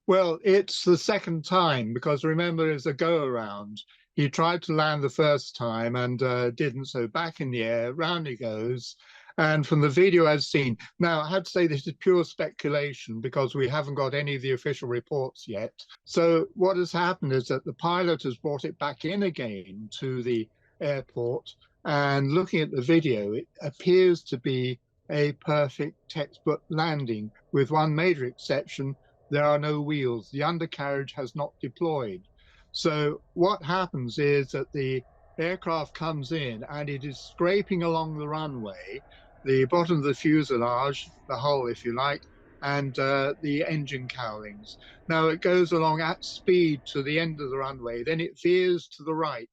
Well, it's the second time because remember, it's a go around. He tried to land the first time and didn't, so back in the air, round he goes. And from the video I've seen, now I have to say this is pure speculation because we haven't got any of the official reports yet. So what has happened is that the pilot has brought it back in again to the airport, and looking at the video, it appears to be a perfect textbook landing, with one major exception: there are no wheels. The undercarriage has not deployed. So what happens is that the aircraft comes in and it is scraping along the runway, the bottom of the fuselage, the hull, if you like, and the engine cowlings. Now it goes along at speed to the end of the runway, then it veers to the right.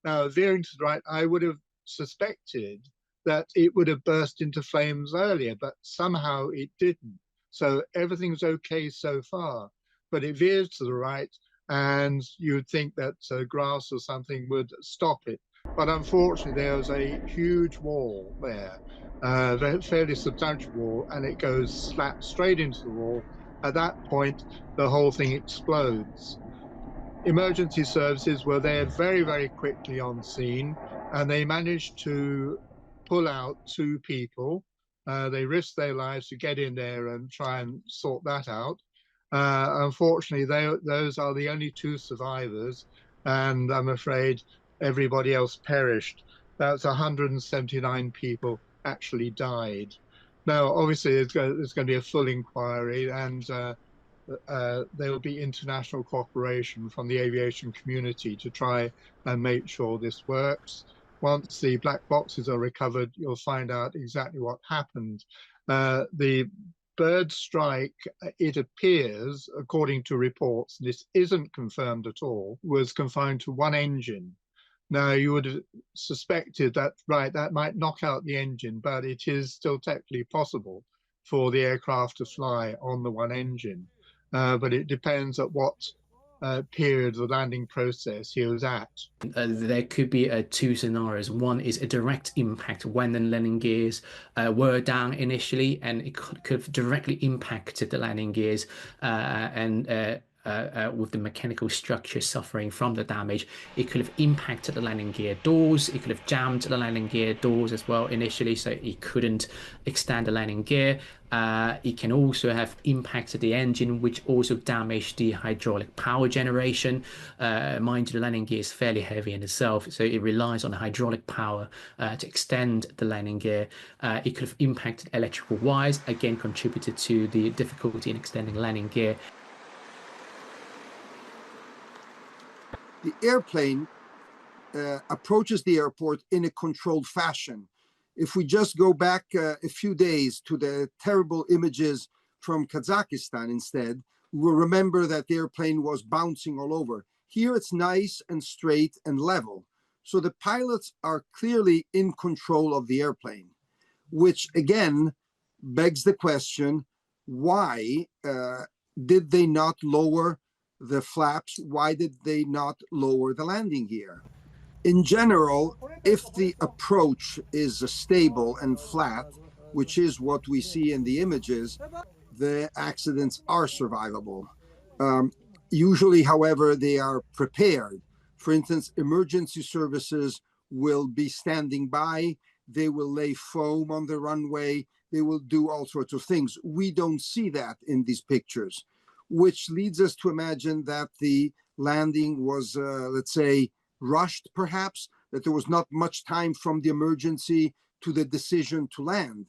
Now, veering to the right, I would have suspected that it would have burst into flames earlier, but somehow it didn't. So everything's okay so far, but it veers to the right, and you would think that grass or something would stop it. But unfortunately, there was a huge wall there, a fairly substantial wall, and it goes slap straight into the wall. At that point, the whole thing explodes. Emergency services were there very, very quickly on scene, and they managed to pull out two people. They risked their lives to get in there and try and sort that out. Unfortunately, those are the only two survivors, and I'm afraid everybody else perished. That's 179 people actually died. Now, obviously, there's going to be a full inquiry, and there will be international cooperation from the aviation community to try and make sure this works. Once the black boxes are recovered, you'll find out exactly what happened. The bird strike, it appears, according to reports, this isn't confirmed at all, was confined to one engine. Now, you would have suspected that, right, that might knock out the engine, but it is still technically possible for the aircraft to fly on the one engine. But it depends at what period of the landing process he was at. There could be two scenarios. One is a direct impact when the landing gears were down initially, and it could have directly impacted the landing gears with the mechanical structure suffering from the damage. It could have impacted the landing gear doors. It could have jammed the landing gear doors as well initially, so it couldn't extend the landing gear. It can also have impacted the engine, which also damaged the hydraulic power generation. Mind you, the landing gear is fairly heavy in itself, so it relies on the hydraulic power to extend the landing gear. It could have impacted electrical wires, again contributed to the difficulty in extending the landing gear. The airplane approaches the airport in a controlled fashion. If we just go back a few days to the terrible images from Kazakhstan instead, we'll remember that the airplane was bouncing all over. Here it's nice and straight and level. So the pilots are clearly in control of the airplane, which again begs the question, why did they not lower the flaps? Why did they not lower the landing gear? In general, if the approach is stable and flat, which is what we see in the images, the accidents are survivable. Usually, however, they are prepared. For instance, emergency services will be standing by, they will lay foam on the runway, they will do all sorts of things. We don't see that in these pictures, which leads us to imagine that the landing was, let's say, rushed perhaps, that there was not much time from the emergency to the decision to land.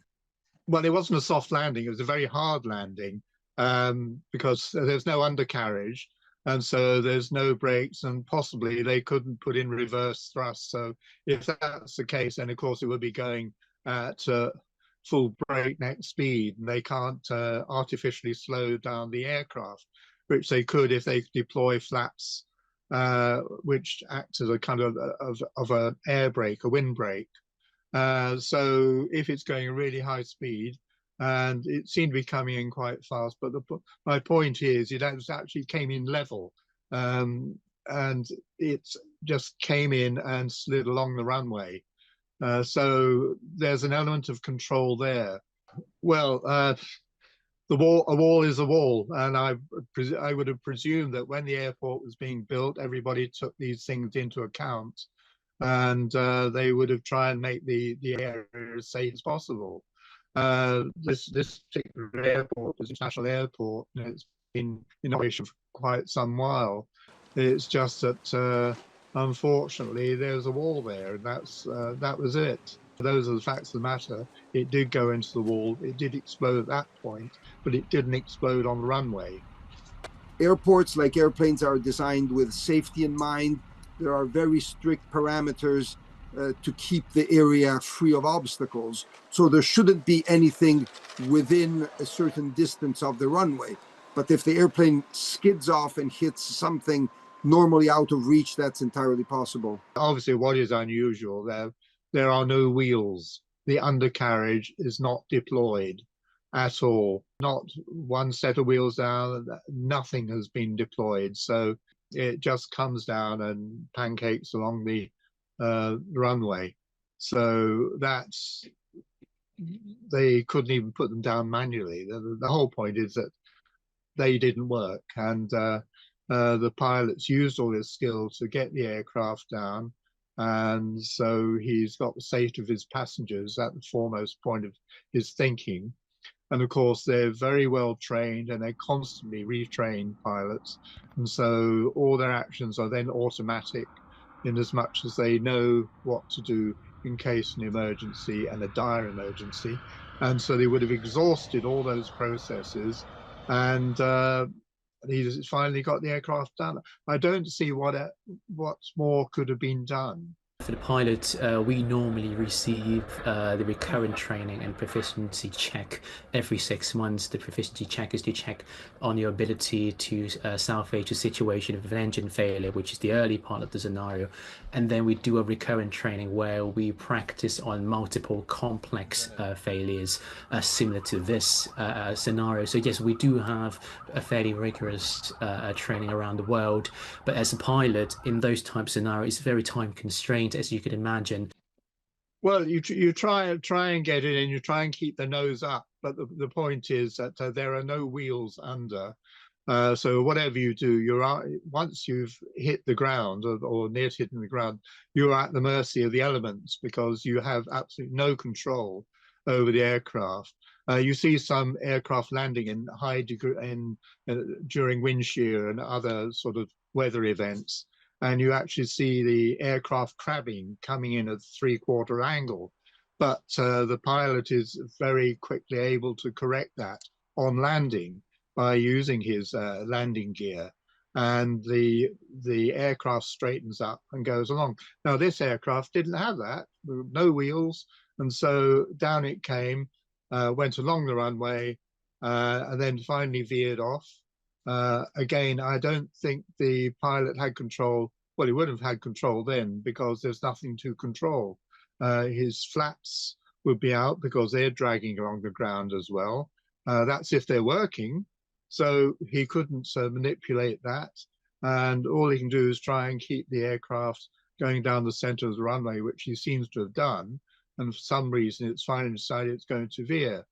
Well, it wasn't a soft landing, it was a very hard landing because there's no undercarriage, and so there's no brakes, and possibly they couldn't put in reverse thrust. So if that's the case, then of course it would be going at full breakneck speed, and they can't artificially slow down the aircraft, which they could if they deploy flaps which act as a kind of an air brake, a wind brake. So if it's going at really high speed, and it seemed to be coming in quite fast, but my point is it actually came in level, and it just came in and slid along the runway. So there's an element of control there. Well, a wall is a wall, and I would have presumed that when the airport was being built, everybody took these things into account, and they would have tried and make the area as safe as possible. This particular airport, this international airport, it's been in operation for quite some while. It's just that unfortunately there's a wall there, and that was it. Those are the facts of the matter. It did go into the wall. It did explode at that point, but it didn't explode on the runway. Airports, like airplanes, are designed with safety in mind. There are very strict parameters to keep the area free of obstacles. So there shouldn't be anything within a certain distance of the runway. But if the airplane skids off and hits something normally out of reach, that's entirely possible. Obviously, what is unusual, there are no wheels. The undercarriage is not deployed at all. Not one set of wheels down, nothing has been deployed. So it just comes down and pancakes along the runway. So they couldn't even put them down manually. The whole point is that they didn't work, and the pilots used all his skill to get the aircraft down, and so he's got the safety of his passengers at the foremost point of his thinking. And of course, they're very well trained, and they constantly retrain pilots, and so all their actions are then automatic, in as much as they know what to do in case an emergency, and a dire emergency. And so they would have exhausted all those processes, and he finally got the aircraft done. I don't see what more could have been done. For the pilot, we normally receive the recurrent training and proficiency check every 6 months. The proficiency check is to check on your ability to salvage a situation of an engine failure, which is the early part of the scenario. And then we do a recurrent training where we practice on multiple complex failures similar to this scenario. So yes, we do have a fairly rigorous training around the world. But as a pilot, in those type of scenarios, it's very time constrained, as you could imagine. Well, you try and get it in, you try and keep the nose up, but the point is that there are no wheels under. So whatever you do, once you've hit the ground or near to hitting the ground, you're at the mercy of the elements, because you have absolutely no control over the aircraft. You see some aircraft landing in high degree during wind shear and other sort of weather events, and you actually see the aircraft crabbing coming in at a 3/4 angle. But the pilot is very quickly able to correct that on landing by using his landing gear, and the aircraft straightens up and goes along. Now, this aircraft didn't have that, no wheels, and so down it came, went along the runway, and then finally veered off. Again, I don't think the pilot had control. Well, he would have had control then, because there's nothing to control. His flaps would be out because they're dragging along the ground as well. That's if they're working. So he couldn't manipulate that. And all he can do is try and keep the aircraft going down the center of the runway, which he seems to have done. And for some reason, it's finally decided it's going to veer.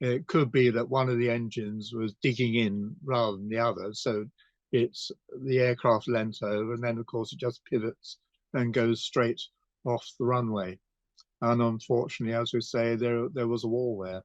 It could be that one of the engines was digging in rather than the other. So the aircraft leant over, and then of course it just pivots and goes straight off the runway. And unfortunately, as we say, there was a wall there.